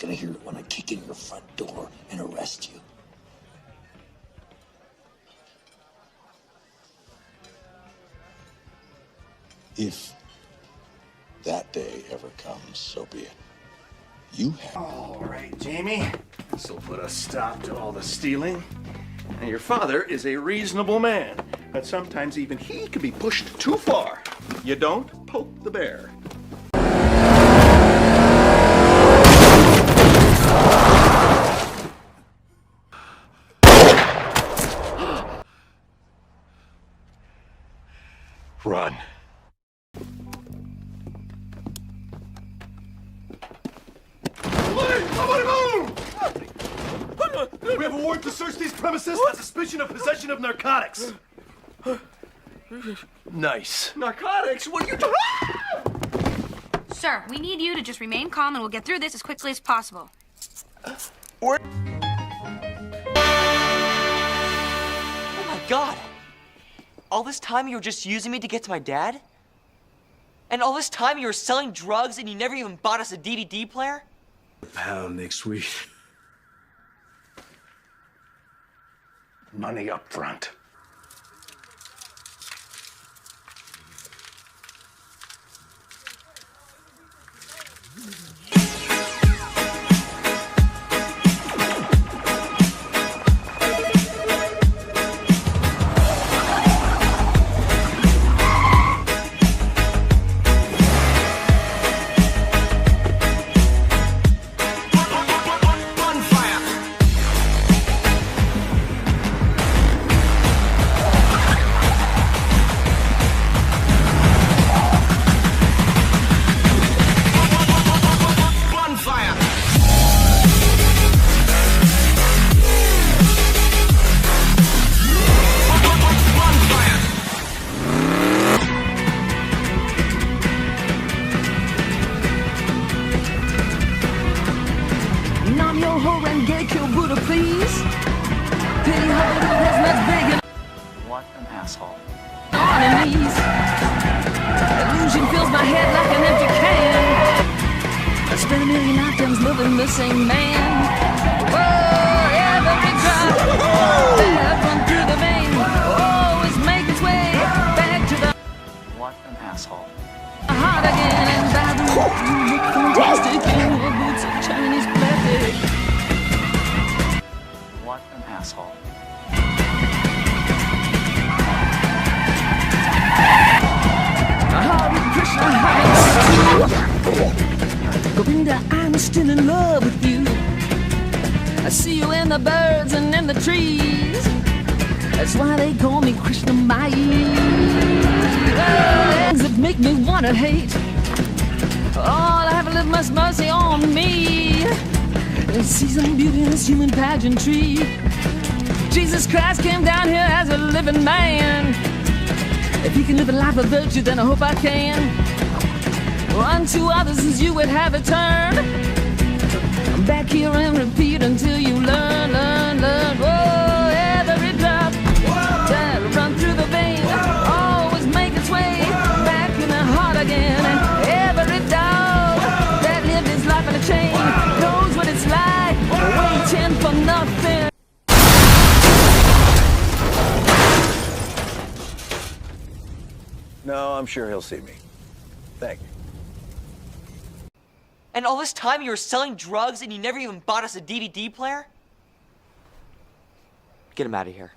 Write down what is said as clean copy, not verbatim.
gonna hear it when I kick in your front door and arrest you. If that day ever comes, so be it. You have... All right, Jamie. This will put a stop to all the stealing. And your father is a reasonable man, but sometimes even he can be pushed too far. You don't poke the bear. Run. We have a warrant to search these premises on suspicion of possession of narcotics. Nice. Narcotics? What are you doing? Sir, we need you to just remain calm and we'll get through this as quickly as possible. Oh my God! All this time you were just using me to get to my dad? And all this time you were selling drugs and you never even bought us a DVD player? Pound next week. Money up front. What an asshole. Illusion fills my head like an empty can. I spent a million items loving the same man. Whoa, every drop that run through the vein always make its way back to the What an asshole. heart again. And Babu, you look fantastic in your boots of Chinese plastic. What an asshole. Hare Krishna, Govinda, I'm still in love with you. I see you in the birds and in the trees. That's why they call me Krishna Mai. Things that make me wanna hate. Oh, have a little much mercy on me. And see some beauty in this human pageantry. Jesus Christ came down here as a living man. If he can live a life of virtue, then I hope I can. Unto others as you would have it turn. I'm back here and repeat until you learn, learn, learn. Whoa, every drop that run through the vein always make its way back in the heart again. And every dog that lived his life in a chain knows what it's like waiting for nothing. No, I'm sure he'll see me. Thank you. And all this time you were selling drugs and you never even bought us a DVD player? Get him out of here.